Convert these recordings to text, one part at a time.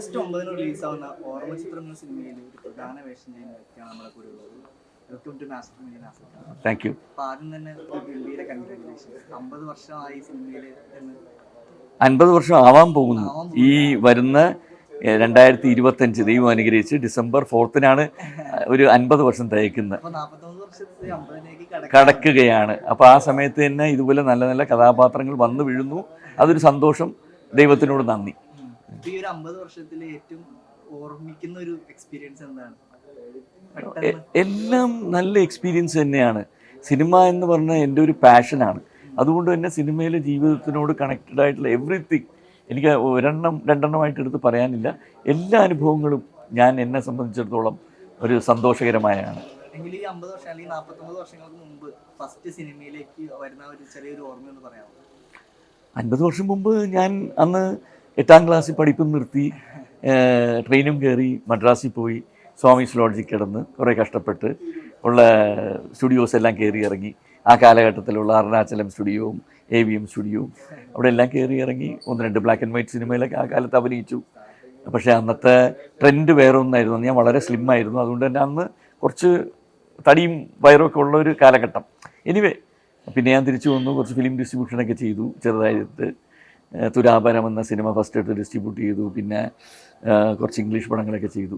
August 9 റിലീസാവുന്ന ഓർമ്മ ചിത്രം എന്ന സിനിമയിൽ ഒരു പ്രധാന വേഷം ചെയ്യുന്ന വ്യക്തിയാണ് നമ്മളെ കൂടെ ഉള്ളത്. Welcome to Master Media Nasik. Thank you. അപ്പോൾ ആദ്യം തന്നെ ഒരു ഗംഭീര കൺഗ്രാജുലേഷൻസ്. 50 വർഷമായി സിനിമയിൽ എന്ന് 50 വർഷം ആവാൻ പോകുന്നു. ഈ വരുന്ന 2025 ദൈവം അനുഗ്രഹിച്ച് ഡിസംബർ 4-നാണ് ഒരു 50 വർഷം തികയ്ക്കുന്നത്. അപ്പോൾ 41 വർഷത്തെ 50ലേക്ക് കടക്കുകയാണ്. അപ്പോൾ ആ സമയത്ത് തന്നെ ഇതുപോലെ നല്ല നല്ല കഥാപാത്രങ്ങൾ വന്നു വീഴുന്നു. അതൊരു സന്തോഷം. ദൈവത്തിനോട് നന്ദി. ഈ ഒരു 50 വർഷത്തിൽ ഏറ്റവും ഓർമ്മിക്കുന്ന ഒരു എക്സ്പീരിയൻസ് എന്താണ്? എല്ലാം നല്ല എക്സ്പീരിയൻസ് തന്നെയാണ്. സിനിമ എന്ന് പറഞ്ഞാൽ എൻ്റെ ഒരു പാഷനാണ്. അതുകൊണ്ട് തന്നെ സിനിമയിലെ ജീവിതത്തിനോട് കണക്റ്റഡ് ആയിട്ടുള്ള എവറിത്തിങ് എനിക്ക് രണ്ടെണ്ണമായിട്ട് എടുത്ത് പറയാനില്ല. എല്ലാ അനുഭവങ്ങളും എന്നെ സംബന്ധിച്ചിടത്തോളം ഒരു സന്തോഷകരമായാണ്. എങ്കിൽ ഈ 50 വർഷം അല്ലെങ്കിൽ 49 വർഷങ്ങൾക്ക് മുമ്പ് ഫസ്റ്റ് സിനിമയിലേക്ക് വരുന്ന ഒരു ചെറിയൊരു ഓർമ്മ എന്ന് പറയാമോ? 50 വർഷം മുമ്പ് ഞാൻ അന്ന് 8ാം ക്ലാസ്സിൽ പഠിപ്പും നിർത്തി ട്രെയിനും കയറി മദ്രാസിൽ പോയി സ്വാമീസ് ലോഡ്ജിൽ കിടന്ന് കുറേ കഷ്ടപ്പെട്ട് ഉള്ള സ്റ്റുഡിയോസ് എല്ലാം കയറി ഇറങ്ങി. ആ കാലഘട്ടത്തിലുള്ള അരുണാചലം സ്റ്റുഡിയോവും AVM സ്റ്റുഡിയോവും അവിടെ എല്ലാം കയറി ഇറങ്ങി 1-2 ബ്ലാക്ക് ആൻഡ് വൈറ്റ് സിനിമയിലൊക്കെ ആ കാലത്ത് അഭിനയിച്ചു. പക്ഷേ അന്നത്തെ ട്രെൻഡ് വേറെ ഒന്നായിരുന്നു. ഞാൻ വളരെ സ്ലിമ്മായിരുന്നു. അതുകൊണ്ട് തന്നെ അന്ന് കുറച്ച് തടിയും വയറുമൊക്കെ ഉള്ള ഒരു കാലഘട്ടം. എനിവേ പിന്നെ ഞാൻ തിരിച്ചു വന്നു. കുറച്ച് ഫിലിം ഡിസ്ട്രിബ്യൂഷനൊക്കെ ചെയ്തു. ചെറുതായിട്ട് തുരാപരം എന്ന സിനിമ ഫസ്റ്റ് എടുത്ത് ഡിസ്ട്രിബ്യൂട്ട് ചെയ്തു. പിന്നെ കുറച്ച് ഇംഗ്ലീഷ് പടങ്ങളൊക്കെ ചെയ്തു.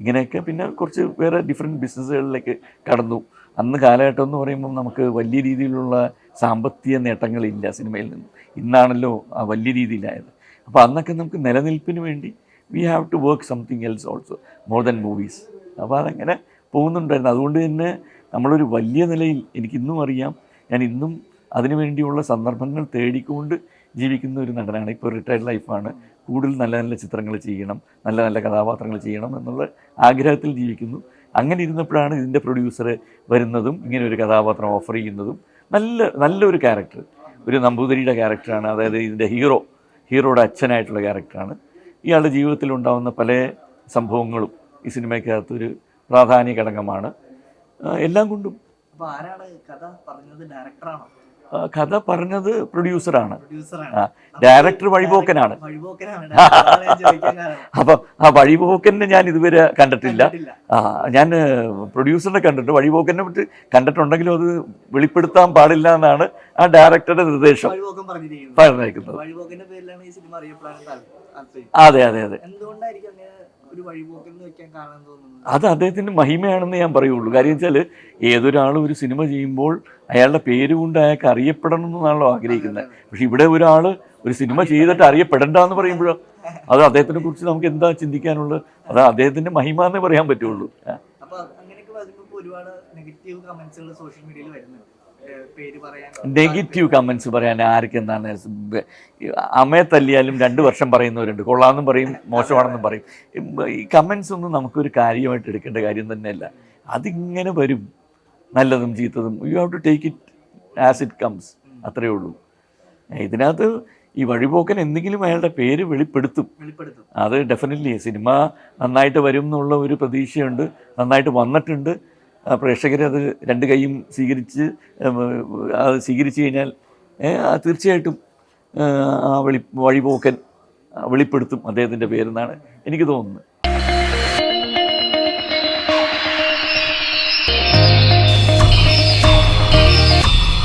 ഇങ്ങനെയൊക്കെ പിന്നെ കുറച്ച് വേറെ ഡിഫറെൻറ്റ് ബിസിനസ്സുകളിലേക്ക് കടന്നു. അന്ന് കാലഘട്ടം എന്ന് പറയുമ്പം നമുക്ക് വലിയ രീതിയിലുള്ള സാമ്പത്തിക നേട്ടങ്ങളില്ല സിനിമയിൽ നിന്നും. ഇന്നാണല്ലോ വലിയ രീതിയിലായത്. അപ്പോൾ അന്നൊക്കെ നമുക്ക് നിലനിൽപ്പിന് വേണ്ടി we have to work something else also more than movies. അപ്പോൾ അതങ്ങനെ പോകുന്നുണ്ടായിരുന്നു. അതുകൊണ്ട് തന്നെ നമ്മളൊരു വലിയ നിലയിൽ എനിക്കിന്നും അറിയാം. ഞാൻ ഇന്നും അതിനുവേണ്ടിയുള്ള സന്ദർഭങ്ങൾ തേടിക്കൊണ്ട് ജീവിക്കുന്ന ഒരു നടനാണ്. ഇപ്പോൾ റിട്ടയർഡ് ലൈഫാണ്. കൂടുതൽ നല്ല നല്ല ചിത്രങ്ങൾ ചെയ്യണം, നല്ല നല്ല കഥാപാത്രങ്ങൾ ചെയ്യണം എന്നുള്ള ആഗ്രഹത്തിൽ ജീവിക്കുന്നു. അങ്ങനെ ഇരുന്നപ്പോഴാണ് ഇതിൻ്റെ പ്രൊഡ്യൂസർ വരുന്നതും ഇങ്ങനെ ഒരു കഥാപാത്രം ഓഫർ ചെയ്യുന്നതും. നല്ലൊരു ക്യാരക്ടർ, ഒരു നമ്പൂതിരിയുടെ ക്യാരക്ടറാണ്. അതായത് ഇതിൻ്റെ ഹീറോയുടെ അച്ഛനായിട്ടുള്ള ക്യാരക്ടറാണ്. ഇയാളുടെ ജീവിതത്തിൽ ഉണ്ടാകുന്ന പല സംഭവങ്ങളും ഈ സിനിമയ്ക്കകത്തൊരു പ്രാധാന്യ ഘടകമാണ്. എല്ലാം കൊണ്ടും. അപ്പോൾ ആരാണ് കഥ പറഞ്ഞത്? ഡയറക്ടറാണോ? കഥ പറഞ്ഞത് പ്രൊഡ്യൂസറാണ്. ഡയറക്ടർ വഴിപോക്കനാണ്. അപ്പം ആ വഴിപോക്കനെ ഞാൻ ഇതുവരെ കണ്ടിട്ടില്ല. ഞാൻ പ്രൊഡ്യൂസറിനെ കണ്ടിട്ട് വഴിപോക്കനെ പറ്റി കണ്ടിട്ടുണ്ടെങ്കിലും അത് വെളിപ്പെടുത്താൻ പാടില്ല എന്നാണ് ആ ഡയറക്ടറുടെ നിർദ്ദേശം പറഞ്ഞേക്കുന്നത്. അതെ. അത് അദ്ദേഹത്തിൻ്റെ മഹിമയാണെന്ന് ഞാൻ പറയുള്ളൂ. കാര്യം വെച്ചാൽ ഏതൊരാളും ഒരു സിനിമ ചെയ്യുമ്പോൾ അയാളുടെ പേര് കൊണ്ട് അയാൾക്ക് അറിയപ്പെടണം എന്നാണല്ലോ ആഗ്രഹിക്കുന്നത്. പക്ഷെ ഇവിടെ ഒരാൾ ഒരു സിനിമ ചെയ്തിട്ട് അറിയപ്പെടണ്ട എന്ന് പറയുമ്പോഴോ അത് അദ്ദേഹത്തിനെ കുറിച്ച് നമുക്ക് എന്താ ചിന്തിക്കാനുള്ളത്? അത് അദ്ദേഹത്തിൻ്റെ മഹിമ എന്നേ പറയാൻ പറ്റുള്ളൂ. നെഗറ്റീവ് കമൻസ് പറയാൻ ആർക്കെന്താണ്? അമ്മയെ തല്ലിയാലും 2 വർഷം പറയുന്നവരുണ്ട്. കൊള്ളാമെന്നും പറയും, മോശമാണെന്നും പറയും. ഈ കമൻസ് ഒന്നും നമുക്കൊരു കാര്യമായിട്ട് എടുക്കേണ്ട കാര്യം തന്നെയല്ല. അതിങ്ങനെ വരും, നല്ലതും ചീത്തതും. You have to take it as it comes. അത്രയേ ഉള്ളൂ. ഇതിനകത്ത് ഈ വഴിപോക്കൻ എന്തെങ്കിലും അയാളുടെ പേര് വെളിപ്പെടുത്തും. അത് ഡെഫിനറ്റ്ലി സിനിമ നന്നായിട്ട് വരും എന്നുള്ള ഒരു പ്രതീക്ഷയുണ്ട്. നന്നായിട്ട് വന്നിട്ടുണ്ട്. പ്രേക്ഷകരത് 2 കൈയും സ്വീകരിച്ചു കഴിഞ്ഞാൽ തീർച്ചയായിട്ടും ആ വഴിപോക്കൻ വെളിപ്പെടുത്തും അദ്ദേഹത്തിൻ്റെ പേരെന്നാണ് എനിക്ക് തോന്നുന്നത്.